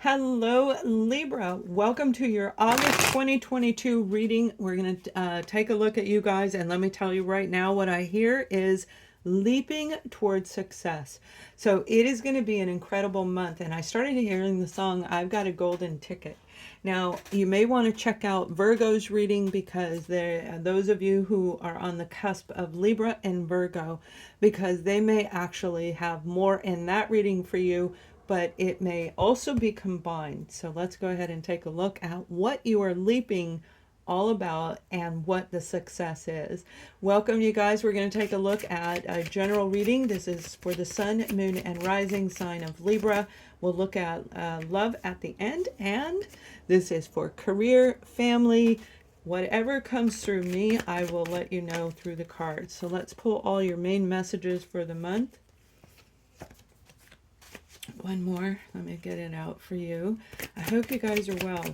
Hello, Libra. Welcome to your August 2022 reading. We're going to take a look at you guys, and let me tell you right now what I hear is leaping towards success. So it is going to be an incredible month, and I started hearing the song I've Got a Golden Ticket. Now, you may want to check out Virgo's reading because those of you who are on the cusp of Libra and Virgo, because they may actually have more in that reading for you, but it may also be combined. So let's go ahead and take a look at what you are leaping all about and what the success is. Welcome, you guys. We're going to take a look at a general reading. This is for the sun, moon, and rising sign of Libra. We'll look at love at the end, and this is for career, family. Whatever comes through me, I will let you know through the cards. So let's pull all your main messages for the month. One more. Let me get it out for you. I hope you guys are well.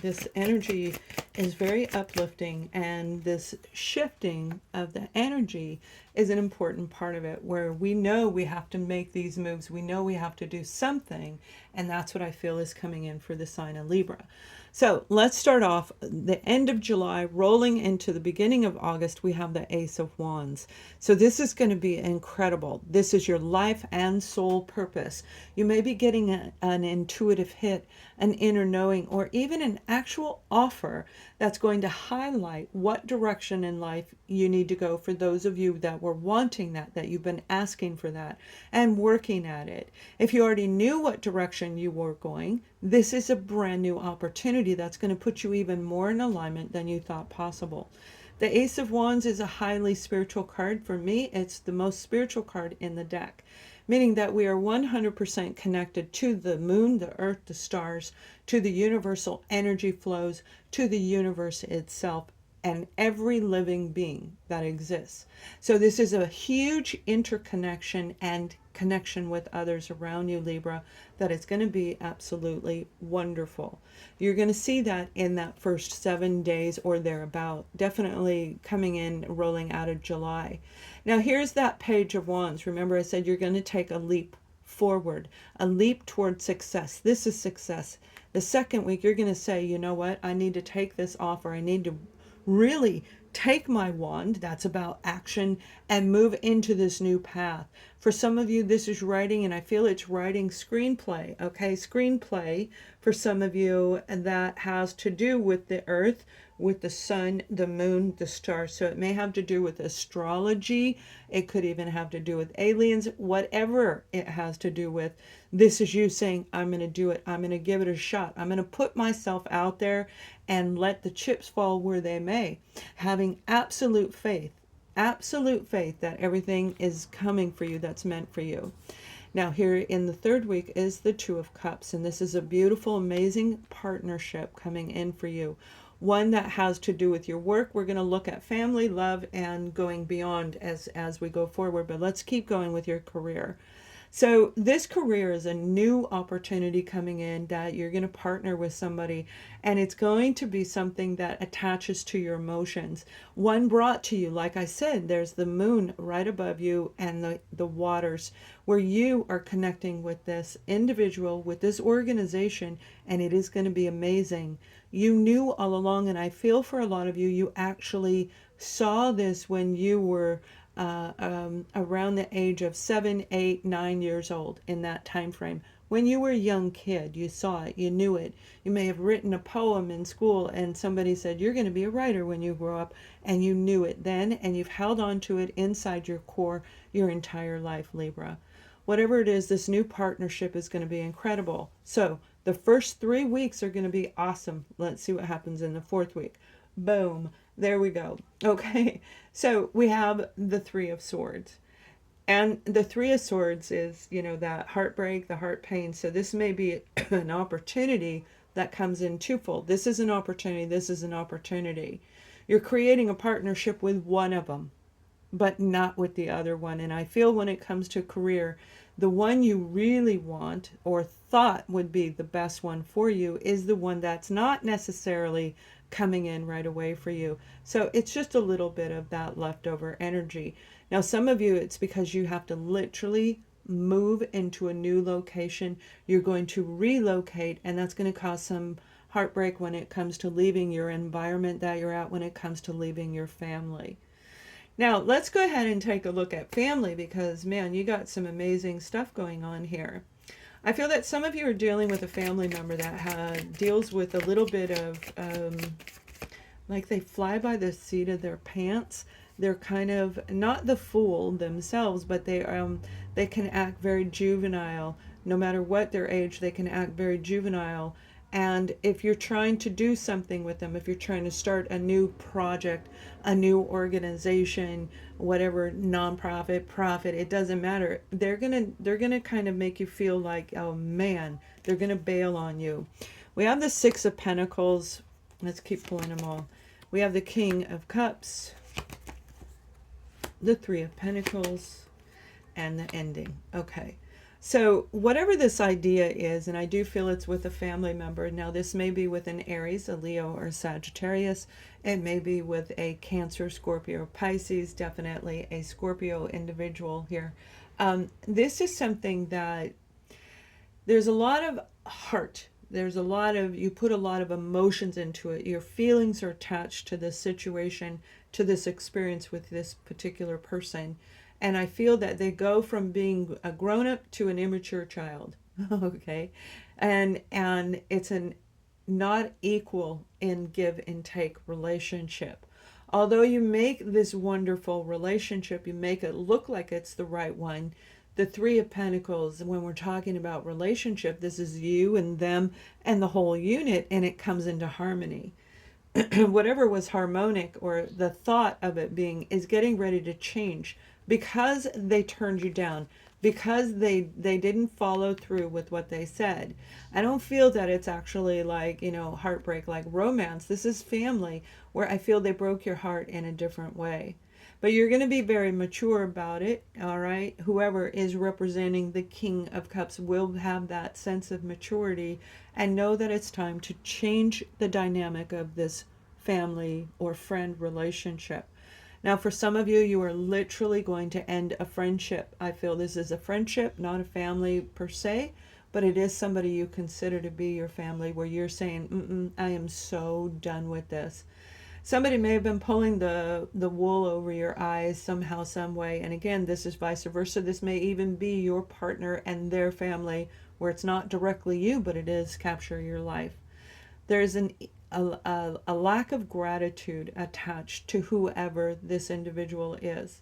This energy is very uplifting, and this shifting of the energy is an important part of it, where we know we have to make these moves. We know we have to do something, and that's what I feel is coming in for the sign of Libra. So let's start off the end of July, rolling into the beginning of August. We have the Ace of Wands. So this is going to be incredible. This is your life and soul purpose. You may be getting an intuitive hit, an inner knowing, or even an actual offer that's going to highlight what direction in life you need to go for those of you that were wanting that you've been asking for that and working at it. If you already knew what direction you were going, this is a brand new opportunity that's going to put you even more in alignment than you thought possible. The Ace of Wands is a highly spiritual card. For me, it's the most spiritual card in the deck, meaning that we are 100% connected to the moon, the earth, the stars, to the universal energy flows, to the universe itself, and every living being that exists. So this is a huge interconnection and connection with others around you, Libra, that is going to be absolutely wonderful. You're going to see that in that first 7 days or thereabout, definitely coming in, rolling out of July. Now here's that Page of Wands. Remember, I said you're going to take a leap forward, a leap toward success. This is success. The second week, you're going to say, you know what, I need to take this offer. I need to really take my wand, that's about action, and move into this new path. For some of you, this is writing, and I feel it's writing screenplay, okay? Screenplay for some of you, and that has to do with the earth, with the sun, the moon, the stars. So it may have to do with astrology. It could even have to do with aliens, whatever it has to do with. This is you saying, I'm going to do it. I'm going to give it a shot. I'm going to put myself out there and let the chips fall where they may. Having absolute faith that everything is coming for you that's meant for you. Now here in the third week is the Two of Cups, and this is a beautiful, amazing partnership coming in for you. One that has to do with your work. We're going to look at family, love, and going beyond as we go forward, but let's keep going with your career. So this career is a new opportunity coming in, that you're going to partner with somebody, and it's going to be something that attaches to your emotions. One brought to you, like I said, there's the moon right above you and the waters, where you are connecting with this individual, with this organization, and it is going to be amazing. You knew all along, and I feel for a lot of you, you actually saw this when you were around the age of 7, 8, 9 years old, in that time frame. When you were a young kid, you saw it, you knew it. You may have written a poem in school and somebody said, you're going to be a writer when you grow up, and you knew it then, and you've held on to it inside your core your entire life, Libra. Whatever it is, this new partnership is going to be incredible. So the first 3 weeks are going to be awesome. Let's see what happens in the fourth week. Boom. There we go. Okay, so we have the Three of Swords. And the Three of Swords is, that heartbreak, the heart pain. So this may be an opportunity that comes in twofold. This is an opportunity. This is an opportunity. You're creating a partnership with one of them, but not with the other one. And I feel when it comes to career, the one you really want or thought would be the best one for you is the one that's not necessarily coming in right away for you. So it's just a little bit of that leftover energy. Now, some of you, it's because you have to literally move into a new location. You're going to relocate, and that's going to cause some heartbreak when it comes to leaving your environment that you're at, when it comes to leaving your family. Now, let's go ahead and take a look at family, because, man, you got some amazing stuff going on here. I feel that some of you are dealing with a family member that deals with a little bit of, like they fly by the seat of their pants. They're kind of not the fool themselves, but they can act very juvenile. No matter what their age, they can act very juvenile. And if you're trying to do something with them, if you're trying to start a new project, a new organization, whatever, nonprofit, profit, it doesn't matter. They're gonna kind of make you feel like, oh man, they're gonna bail on you. We have the Six of Pentacles. Let's keep pulling them all. We have the King of Cups, the Three of Pentacles, and the Ending. Okay. So whatever this idea is, and I do feel it's with a family member. Now this may be with an Aries, a Leo, or Sagittarius. It may be with a Cancer, Scorpio, Pisces, definitely a Scorpio individual here. This is something that there's a lot of heart. There's a lot of, you put a lot of emotions into it. Your feelings are attached to this situation, to this experience with this particular person. And I feel that they go from being a grown-up to an immature child. Okay. And it's an not equal in give and take relationship. Although you make this wonderful relationship, you make it look like it's the right one. The Three of Pentacles, when we're talking about relationship, this is you and them and the whole unit, and it comes into harmony. Whatever was harmonic, or the thought of it being, is getting ready to change. Because they turned you down, because they didn't follow through with what they said. I don't feel that it's actually like, heartbreak, like romance. This is family, where I feel they broke your heart in a different way. But you're going to be very mature about it, all right? Whoever is representing the King of Cups will have that sense of maturity and know that it's time to change the dynamic of this family or friend relationship. Now, for some of you, you are literally going to end a friendship. I feel this is a friendship, not a family per se, but it is somebody you consider to be your family, where you're saying, I am so done with this. Somebody may have been pulling the wool over your eyes somehow, some way. And again, this is vice versa. This may even be your partner and their family, where it's not directly you, but it is capture your life. There's a lack of gratitude attached to whoever this individual is.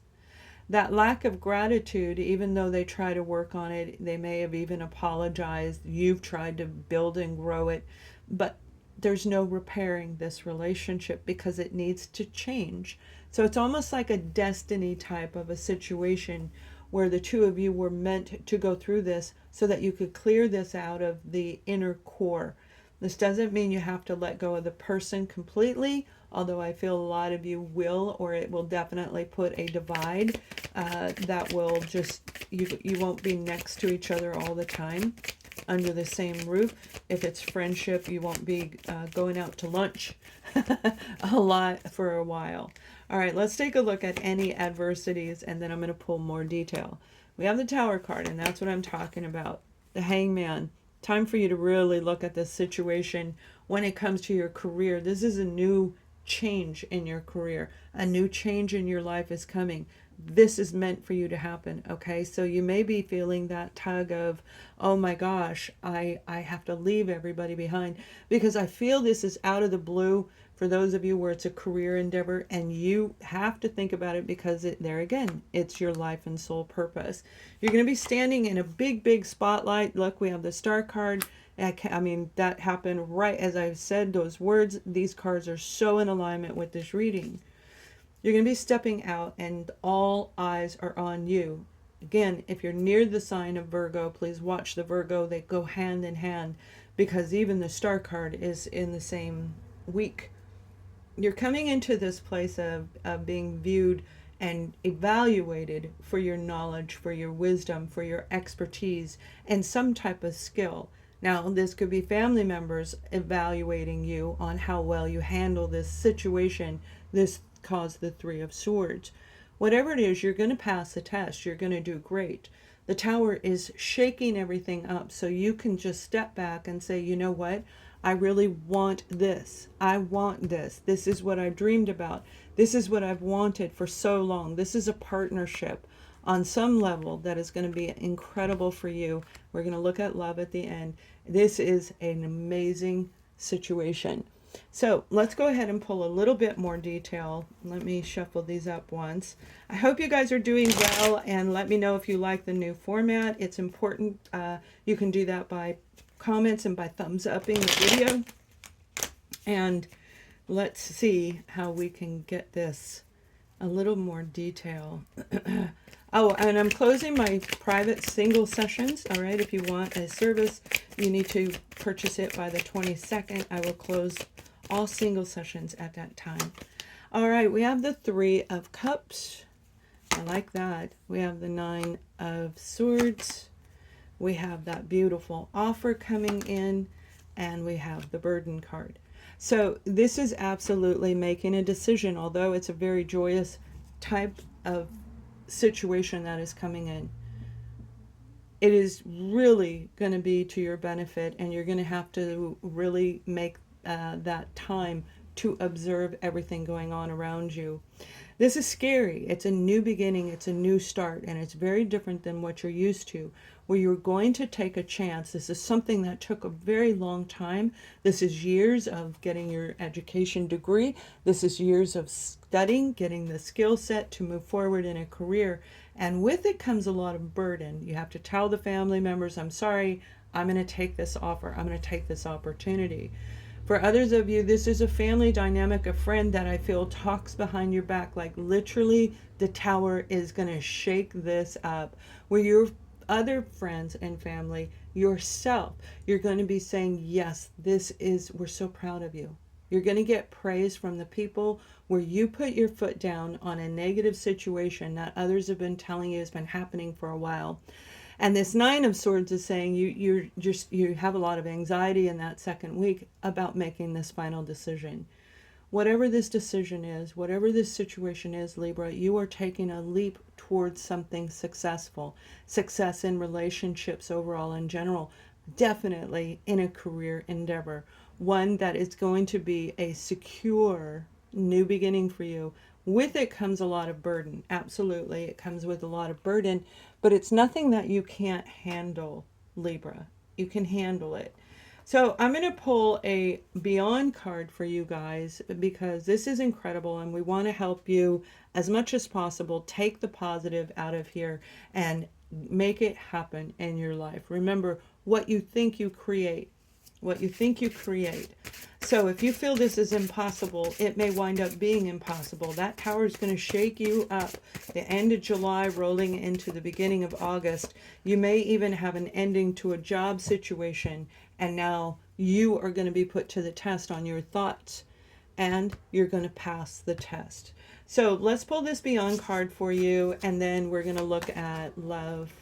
That lack of gratitude, even though they try to work on it, they may have even apologized. You've tried to build and grow it, but there's no repairing this relationship because it needs to change. So it's almost like a destiny type of a situation where the two of you were meant to go through this so that you could clear this out of the inner core. This doesn't mean you have to let go of the person completely, although I feel a lot of you will, or it will definitely put a divide that will just, you won't be next to each other all the time under the same roof. If it's friendship, you won't be going out to lunch a lot for a while. All right, let's take a look at any adversities, and then I'm going to pull more detail. We have the Tower card, and that's what I'm talking about. The Hangman. Time for you to really look at this situation when it comes to your career. This is a new change in your career. A new change in your life is coming. This is meant for you to happen, okay? So you may be feeling that tug of, oh my gosh, I have to leave everybody behind, because I feel this is out of the blue for those of you where it's a career endeavor, and you have to think about it because there again, it's your life and soul purpose. You're going to be standing in a big spotlight. Look, we have the Star card. I mean, that happened right as I've said those words. These cards are so in alignment with this reading. You're going to be stepping out and all eyes are on you. Again, if you're near the sign of Virgo, please watch the Virgo. They go hand in hand, because even the Star card is in the same week. You're coming into this place of being viewed and evaluated for your knowledge, for your wisdom, for your expertise, and some type of skill. Now, this could be family members evaluating you on how well you handle this situation. This caused the Three of Swords. Whatever it is, you're going to pass the test. You're going to do great. The Tower is shaking everything up so you can just step back and say, you know what? I really want this. I want this. This is what I dreamed about. This is what I've wanted for so long. This is a partnership on some level that is going to be incredible for you. We're going to look at love at the end. This is an amazing situation. So let's go ahead and pull a little bit more detail. Let me shuffle these up once. I hope you guys are doing well, and let me know if you like the new format. It's important. You can do that by comments and by thumbs upping the video. And let's see how we can get this a little more detail. Oh, and I'm closing my private single sessions. All right, if you want a service, you need to purchase it by the 22nd. I will close all single sessions at that time. All right, we have the 3 of Cups. I like that. We have the 9 of Swords. We have that beautiful offer coming in, and we have the Burden card. So this is absolutely making a decision, although it's a very joyous type of situation that is coming in. It is really going to be to your benefit, and you're going to have to really make that time to observe everything going on around you. This is scary. It's a new beginning. It's a new start, and it's very different than what you're used to, where you're going to take a chance. This is something that took a very long time. This is years of getting your education degree. This is years of studying, getting the skill set to move forward in a career. And with it comes a lot of burden. You have to tell the family members, I'm sorry, I'm going to take this offer. I'm going to take this opportunity. For others of you, this is a family dynamic, a friend that I feel talks behind your back, like literally the Tower is going to shake this up, where your other friends and family, yourself, you're going to be saying, yes, we're so proud of you. You're going to get praise from the people where you put your foot down on a negative situation that others have been telling you has been happening for a while. And this 9 of Swords is saying you have a lot of anxiety in that second week about making this final decision. Whatever this decision is, whatever this situation is, Libra, you are taking a leap towards something successful. Success in relationships overall in general, definitely in a career endeavor. One that is going to be a secure new beginning for you. With it comes a lot of burden. Absolutely, it comes with a lot of burden, but it's nothing that you can't handle, Libra. You can handle it. So I'm going to pull a Beyond card for you guys, because this is incredible, and we want to help you as much as possible take the positive out of here and make it happen in your life. Remember, what you think you create. What you think you create. So if you feel this is impossible, it may wind up being impossible. That Tower is going to shake you up. The end of July rolling into the beginning of August. You may even have an ending to a job situation, and now you are going to be put to the test on your thoughts, and you're going to pass the test. So let's pull this Beyond card for you, and then we're going to look at love.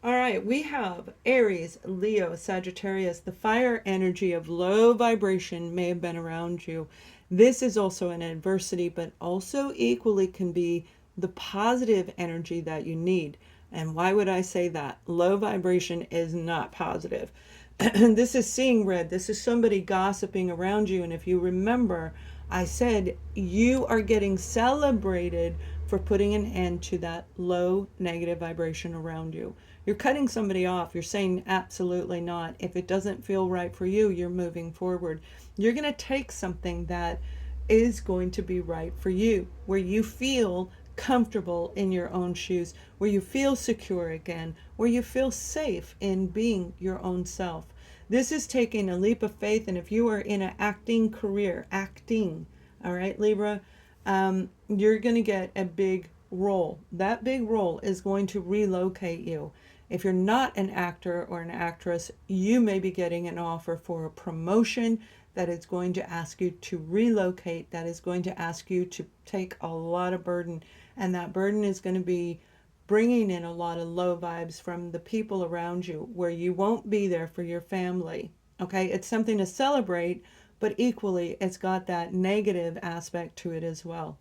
All right, we have Aries, Leo, Sagittarius. The fire energy of low vibration may have been around you. This is also an adversity, but also equally can be the positive energy that you need. And why would I say that? Low vibration is not positive. This is seeing red. This is somebody gossiping around you. And if you remember, I said you are getting celebrated for putting an end to that low negative vibration around you. You're cutting somebody off. You're saying absolutely not. If it doesn't feel right for you, you're moving forward. You're going to take something that is going to be right for you, where you feel comfortable in your own shoes, where you feel secure again, where you feel safe in being your own self. This is taking a leap of faith, and if you are in an acting career, all right, Libra, you're going to get a big role. That big role is going to relocate you. If you're not an actor or an actress, you may be getting an offer for a promotion that is going to ask you to relocate, that is going to ask you to take a lot of burden, and that burden is going to be bringing in a lot of low vibes from the people around you, where you won't be there for your family. Okay, it's something to celebrate, but equally it's got that negative aspect to it as well.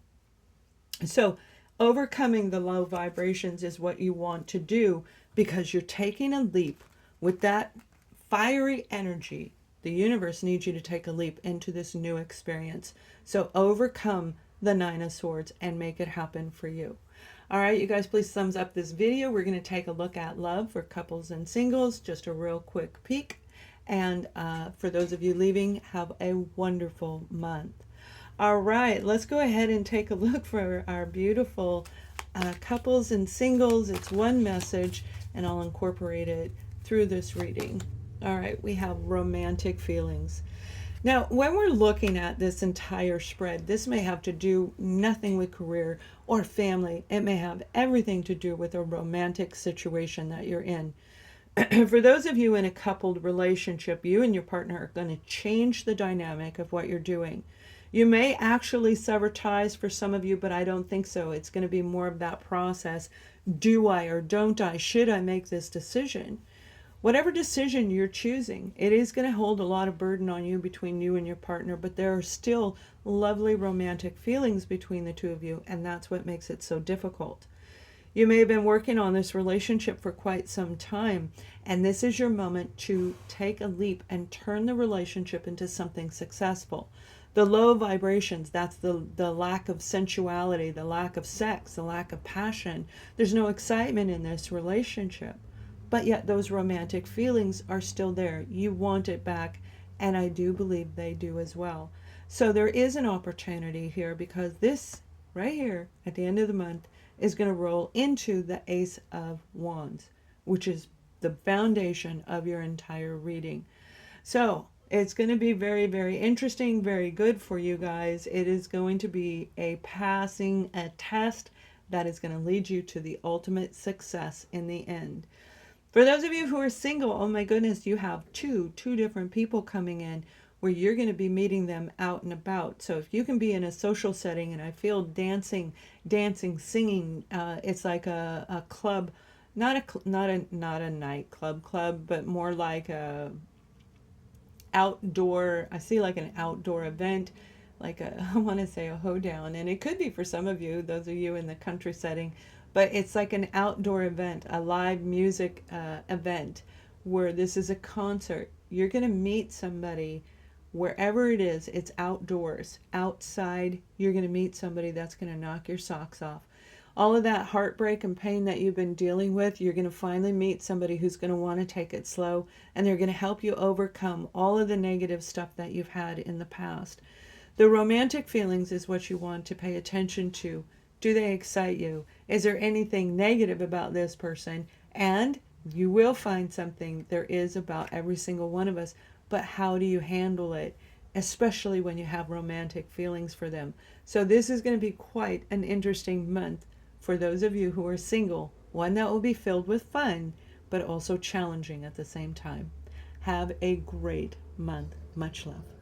So Overcoming the low vibrations is what you want to do, because you're taking a leap with that fiery energy. The universe needs you to take a leap into this new experience. So overcome the Nine of Swords and make it happen for you. All right, you guys, please thumbs up this video. We're going to take a look at love for couples and singles, just a real quick peek. And for those of you leaving, have a wonderful month. All right, let's go ahead and take a look for our beautiful couples and singles. It's one message, and I'll incorporate it through this reading. All right, we have romantic feelings. Now, when we're looking at this entire spread, this may have to do nothing with career or family. It may have everything to do with a romantic situation that you're in. For those of you in a coupled relationship, you and your partner are going to change the dynamic of what you're doing. You may actually sever ties for some of you, but I don't think so. It's going to be more of that process. Do I or don't I? Should I make this decision? Whatever decision you're choosing, it is going to hold a lot of burden on you between you and your partner, but there are still lovely romantic feelings between the two of you, and that's what makes it so difficult. You may have been working on this relationship for quite some time, and this is your moment to take a leap and turn the relationship into something successful. The low vibrations, that's the lack of sensuality, the lack of sex, the lack of passion. There's no excitement in this relationship. But yet those romantic feelings are still there. You want it back, and I do believe they do as well. So there is an opportunity here, because this right here at the end of the month is going to roll into the Ace of Wands, which is the foundation of your entire reading. So it's going to be very, very interesting, very good for you guys. It is going to be a test that is going to lead you to the ultimate success in the end. For those of you who are single, oh my goodness, you have two different people coming in where you're going to be meeting them out and about. So if you can be in a social setting, and I feel dancing, singing, it's like a club, not a nightclub club, but more like a outdoor, I see like an outdoor event, like I want to say a hoedown, and it could be for some of you, those of you in the country setting, but it's like an outdoor event, a live music event, where this is a concert. You're going to meet somebody wherever it is. It's outdoors, outside. You're going to meet somebody that's going to knock your socks off. All of that heartbreak and pain that you've been dealing with, you're going to finally meet somebody who's going to want to take it slow, and they're going to help you overcome all of the negative stuff that you've had in the past. The romantic feelings is what you want to pay attention to. Do they excite you? Is there anything negative about this person? And you will find something. There is about every single one of us. But how do you handle it? Especially when you have romantic feelings for them. So this is going to be quite an interesting month for those of you who are single. One that will be filled with fun, but also challenging at the same time. Have a great month. Much love.